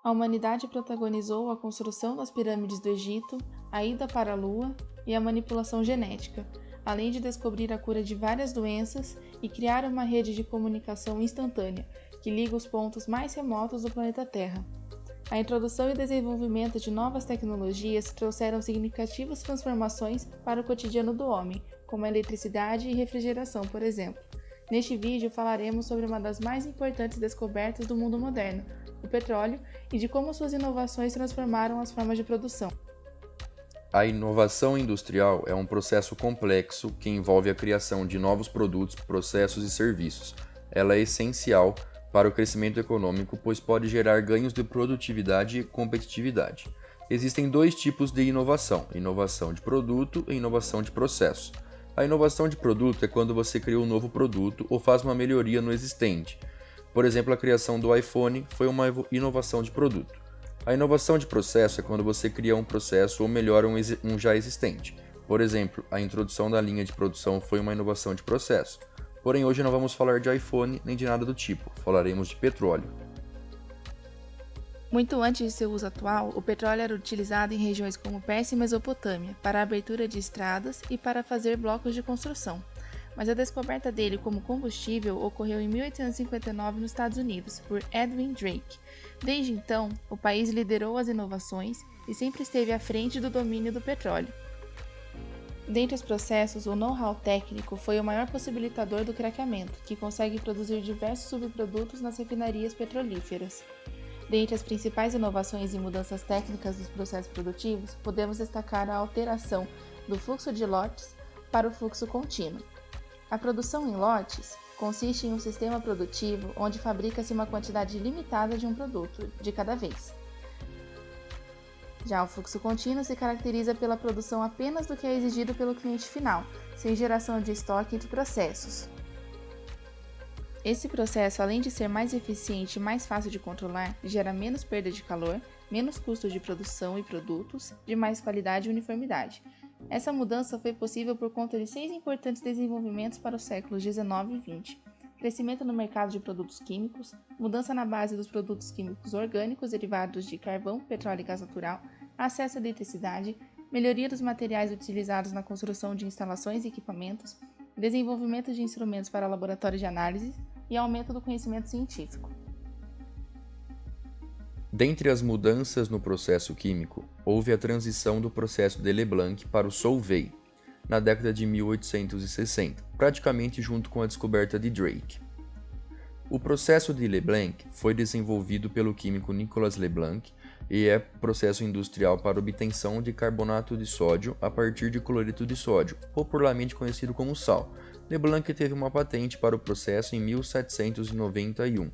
A humanidade protagonizou a construção das pirâmides do Egito, a ida para a Lua e a manipulação genética, além de descobrir a cura de várias doenças e criar uma rede de comunicação instantânea que liga os pontos mais remotos do planeta Terra. A introdução e desenvolvimento de novas tecnologias trouxeram significativas transformações para o cotidiano do homem, como a eletricidade e refrigeração, por exemplo. Neste vídeo falaremos sobre uma das mais importantes descobertas do mundo moderno, o petróleo, e de como suas inovações transformaram as formas de produção. A inovação industrial é um processo complexo que envolve a criação de novos produtos, processos e serviços. Ela é essencial para o crescimento econômico, pois pode gerar ganhos de produtividade e competitividade. Existem dois tipos de inovação: inovação de produto e inovação de processo. A inovação de produto é quando você cria um novo produto ou faz uma melhoria no existente. Por exemplo, a criação do iPhone foi uma inovação de produto. A inovação de processo é quando você cria um processo ou melhora um já existente. Por exemplo, a introdução da linha de produção foi uma inovação de processo. Porém, hoje não vamos falar de iPhone nem de nada do tipo, falaremos de petróleo. Muito antes de seu uso atual, o petróleo era utilizado em regiões como Pérsia e Mesopotâmia, para a abertura de estradas e para fazer blocos de construção. Mas a descoberta dele como combustível ocorreu em 1859 nos Estados Unidos, por Edwin Drake. Desde então, o país liderou as inovações e sempre esteve à frente do domínio do petróleo. Dentre os processos, o know-how técnico foi o maior possibilitador do craqueamento, que consegue produzir diversos subprodutos nas refinarias petrolíferas. Dentre as principais inovações e mudanças técnicas dos processos produtivos, podemos destacar a alteração do fluxo de lotes para o fluxo contínuo. A produção em lotes consiste em um sistema produtivo onde fabrica-se uma quantidade limitada de um produto de cada vez. Já o fluxo contínuo se caracteriza pela produção apenas do que é exigido pelo cliente final, sem geração de estoque entre processos. Esse processo, além de ser mais eficiente e mais fácil de controlar, gera menos perda de calor, menos custo de produção e produtos, de mais qualidade e uniformidade. Essa mudança foi possível por conta de 6 importantes desenvolvimentos para os séculos 19 e 20. Crescimento no mercado de produtos químicos, mudança na base dos produtos químicos orgânicos derivados de carvão, petróleo e gás natural, acesso à eletricidade, melhoria dos materiais utilizados na construção de instalações e equipamentos, desenvolvimento de instrumentos para laboratórios de análise e aumento do conhecimento científico. Dentre as mudanças no processo químico, houve a transição do processo de Leblanc para o Solvay, na década de 1860, praticamente junto com a descoberta de Drake. O processo de Leblanc foi desenvolvido pelo químico Nicolas Leblanc e é processo industrial para obtenção de carbonato de sódio a partir de cloreto de sódio, popularmente conhecido como sal. Leblanc teve uma patente para o processo em 1791.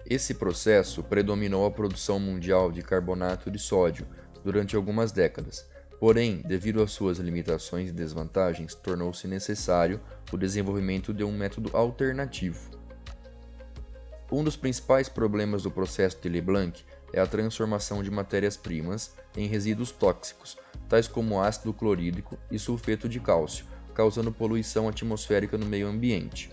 Esse processo predominou a produção mundial de carbonato de sódio durante algumas décadas. Porém, devido às suas limitações e desvantagens, tornou-se necessário o desenvolvimento de um método alternativo. Um dos principais problemas do processo de Leblanc é a transformação de matérias-primas em resíduos tóxicos, tais como ácido clorídrico e sulfeto de cálcio, causando poluição atmosférica no meio ambiente.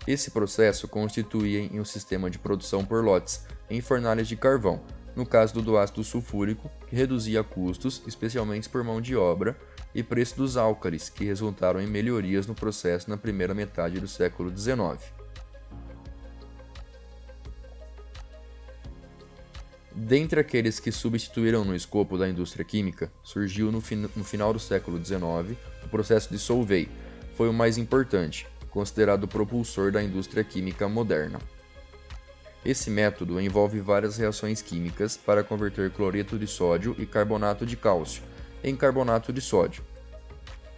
Esse processo constituía em um sistema de produção por lotes, em fornalhas de carvão, no caso do ácido sulfúrico, que reduzia custos, especialmente por mão de obra, e preço dos álcalis, que resultaram em melhorias no processo na primeira metade do século XIX. Dentre aqueles que substituíram no escopo da indústria química, surgiu no final do século XIX o processo de Solvay. Foi o mais importante, considerado o propulsor da indústria química moderna. Esse método envolve várias reações químicas para converter cloreto de sódio e carbonato de cálcio em carbonato de sódio.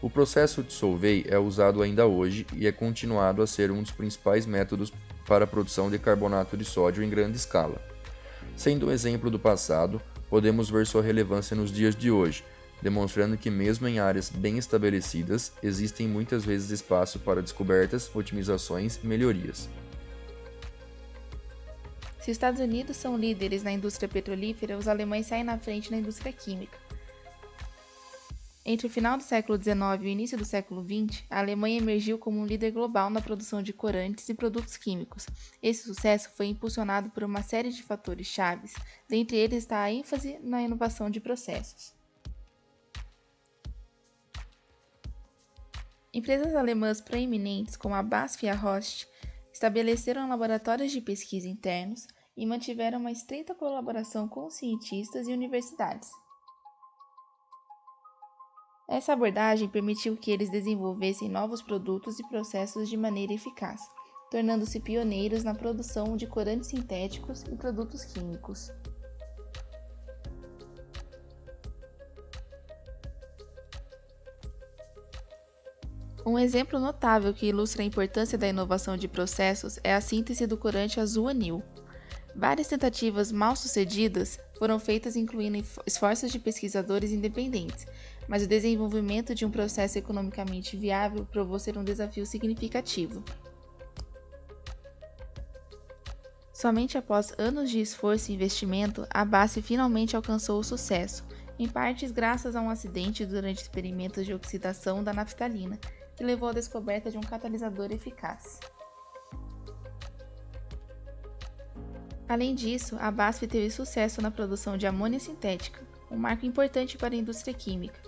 O processo de Solvay é usado ainda hoje e é continuado a ser um dos principais métodos para a produção de carbonato de sódio em grande escala. Sendo um exemplo do passado, podemos ver sua relevância nos dias de hoje, demonstrando que mesmo em áreas bem estabelecidas, existem muitas vezes espaço para descobertas, otimizações e melhorias. Se os Estados Unidos são líderes na indústria petrolífera, os alemães saem na frente na indústria química. Entre o final do século XIX e o início do século XX, a Alemanha emergiu como um líder global na produção de corantes e produtos químicos. Esse sucesso foi impulsionado por uma série de fatores chaves, dentre eles está a ênfase na inovação de processos. Empresas alemãs proeminentes como a BASF e a Roche estabeleceram laboratórios de pesquisa internos e mantiveram uma estreita colaboração com cientistas e universidades. Essa abordagem permitiu que eles desenvolvessem novos produtos e processos de maneira eficaz, tornando-se pioneiros na produção de corantes sintéticos e produtos químicos. Um exemplo notável que ilustra a importância da inovação de processos é a síntese do corante azul-anil. Várias tentativas mal-sucedidas foram feitas incluindo esforços de pesquisadores independentes, mas o desenvolvimento de um processo economicamente viável provou ser um desafio significativo. Somente após anos de esforço e investimento, a BASF finalmente alcançou o sucesso, em partes graças a um acidente durante experimentos de oxidação da naftalina, que levou à descoberta de um catalisador eficaz. Além disso, a BASF teve sucesso na produção de amônia sintética, um marco importante para a indústria química.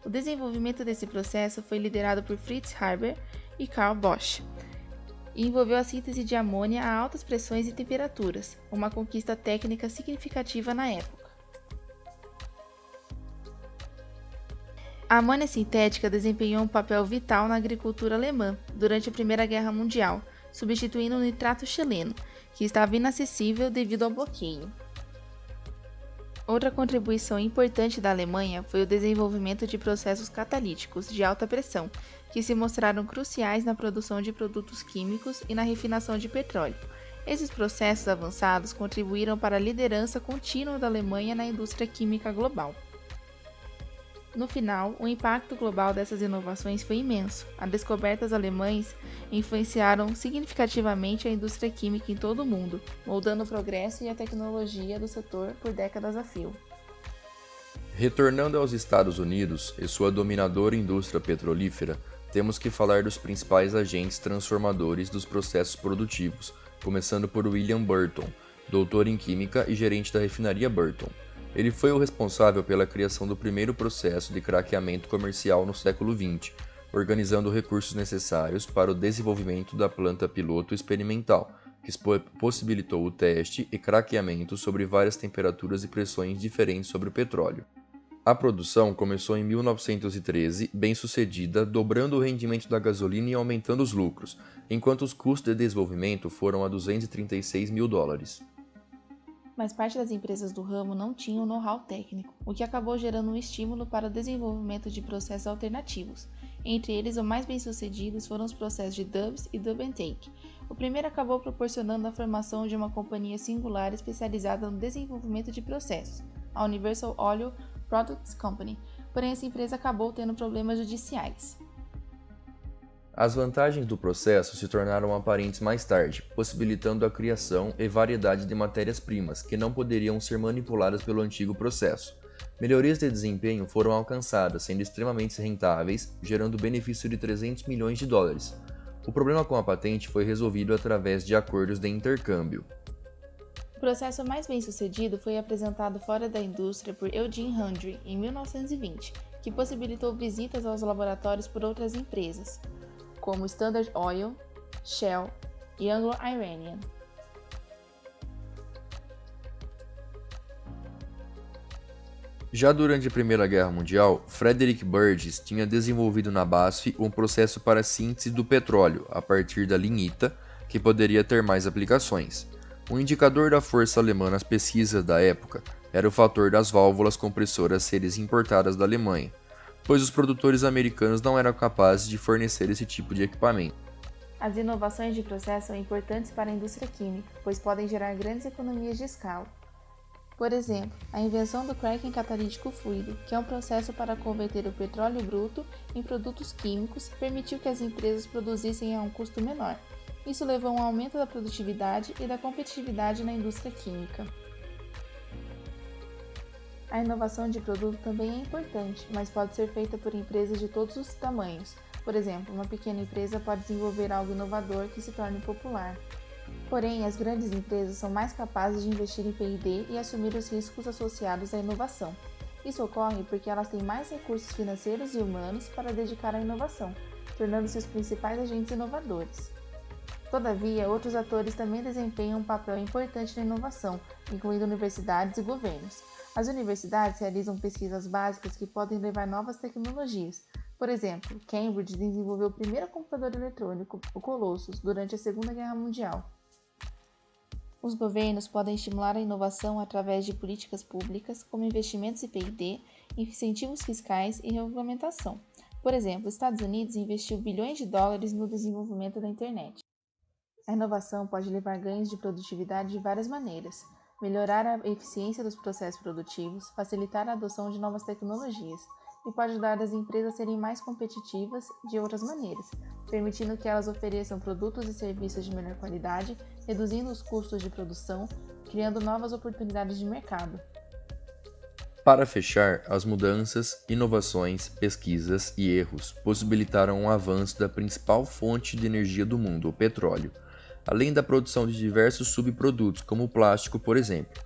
O desenvolvimento desse processo foi liderado por Fritz Haber e Carl Bosch, e envolveu a síntese de amônia a altas pressões e temperaturas, uma conquista técnica significativa na época. A amônia sintética desempenhou um papel vital na agricultura alemã durante a Primeira Guerra Mundial, substituindo o nitrato chileno, que estava inacessível devido ao bloqueio. Outra contribuição importante da Alemanha foi o desenvolvimento de processos catalíticos de alta pressão, que se mostraram cruciais na produção de produtos químicos e na refinação de petróleo. Esses processos avançados contribuíram para a liderança contínua da Alemanha na indústria química global. No final, o impacto global dessas inovações foi imenso. As descobertas alemãs influenciaram significativamente a indústria química em todo o mundo, moldando o progresso e a tecnologia do setor por décadas a fio. Retornando aos Estados Unidos e sua dominadora indústria petrolífera, temos que falar dos principais agentes transformadores dos processos produtivos, começando por William Burton, doutor em Química e gerente da refinaria Burton. Ele foi o responsável pela criação do primeiro processo de craqueamento comercial no século XX, organizando os recursos necessários para o desenvolvimento da planta piloto experimental, que possibilitou o teste e craqueamento sobre várias temperaturas e pressões diferentes sobre o petróleo. A produção começou em 1913, bem sucedida, dobrando o rendimento da gasolina e aumentando os lucros, enquanto os custos de desenvolvimento foram a $236 mil. Mas parte das empresas do ramo não tinham know-how técnico, o que acabou gerando um estímulo para o desenvolvimento de processos alternativos. Entre eles, os mais bem-sucedidos foram os processos de Dubs e Dub and Take. O primeiro acabou proporcionando a formação de uma companhia singular especializada no desenvolvimento de processos, a Universal Oil Products Company, porém essa empresa acabou tendo problemas judiciais. As vantagens do processo se tornaram aparentes mais tarde, possibilitando a criação e variedade de matérias-primas que não poderiam ser manipuladas pelo antigo processo. Melhorias de desempenho foram alcançadas, sendo extremamente rentáveis, gerando benefício de $300 milhões. O problema com a patente foi resolvido através de acordos de intercâmbio. O processo mais bem-sucedido foi apresentado fora da indústria por Eugene Hundry em 1920, que possibilitou visitas aos laboratórios por outras empresas, como Standard Oil, Shell e Anglo-Iranian. Já durante a Primeira Guerra Mundial, Frederick Burgess tinha desenvolvido na BASF um processo para a síntese do petróleo a partir da lignita, que poderia ter mais aplicações. Um indicador da força alemã nas pesquisas da época era o fator das válvulas compressoras serem importadas da Alemanha, pois os produtores americanos não eram capazes de fornecer esse tipo de equipamento. As inovações de processo são importantes para a indústria química, pois podem gerar grandes economias de escala. Por exemplo, a invenção do cracking catalítico fluido, que é um processo para converter o petróleo bruto em produtos químicos, permitiu que as empresas produzissem a um custo menor. Isso levou a um aumento da produtividade e da competitividade na indústria química. A inovação de produto também é importante, mas pode ser feita por empresas de todos os tamanhos. Por exemplo, uma pequena empresa pode desenvolver algo inovador que se torne popular. Porém, as grandes empresas são mais capazes de investir em P&D e assumir os riscos associados à inovação. Isso ocorre porque elas têm mais recursos financeiros e humanos para dedicar à inovação, tornando-se os principais agentes inovadores. Todavia, outros atores também desempenham um papel importante na inovação, incluindo universidades e governos. As universidades realizam pesquisas básicas que podem levar novas tecnologias. Por exemplo, Cambridge desenvolveu o primeiro computador eletrônico, o Colossus, durante a Segunda Guerra Mundial. Os governos podem estimular a inovação através de políticas públicas, como investimentos em P&D, incentivos fiscais e regulamentação. Por exemplo, os Estados Unidos investiu bilhões de dólares no desenvolvimento da internet. A inovação pode levar ganhos de produtividade de várias maneiras: melhorar a eficiência dos processos produtivos, facilitar a adoção de novas tecnologias, e pode ajudar as empresas a serem mais competitivas de outras maneiras, permitindo que elas ofereçam produtos e serviços de melhor qualidade, reduzindo os custos de produção, criando novas oportunidades de mercado. Para fechar, as mudanças, inovações, pesquisas e erros possibilitaram o avanço da principal fonte de energia do mundo, o petróleo, além da produção de diversos subprodutos, como o plástico, por exemplo.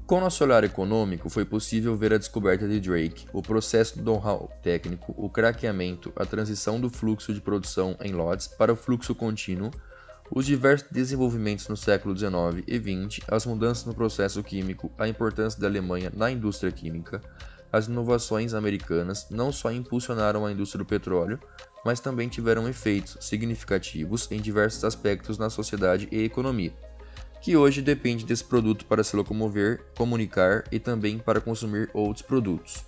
Com nosso olhar econômico, foi possível ver a descoberta de Drake, o processo do know-how técnico, o craqueamento, a transição do fluxo de produção em lotes para o fluxo contínuo, os diversos desenvolvimentos no século XIX e XX, as mudanças no processo químico, a importância da Alemanha na indústria química, as inovações americanas não só impulsionaram a indústria do petróleo, mas também tiveram efeitos significativos em diversos aspectos na sociedade e economia, que hoje depende desse produto para se locomover, comunicar e também para consumir outros produtos.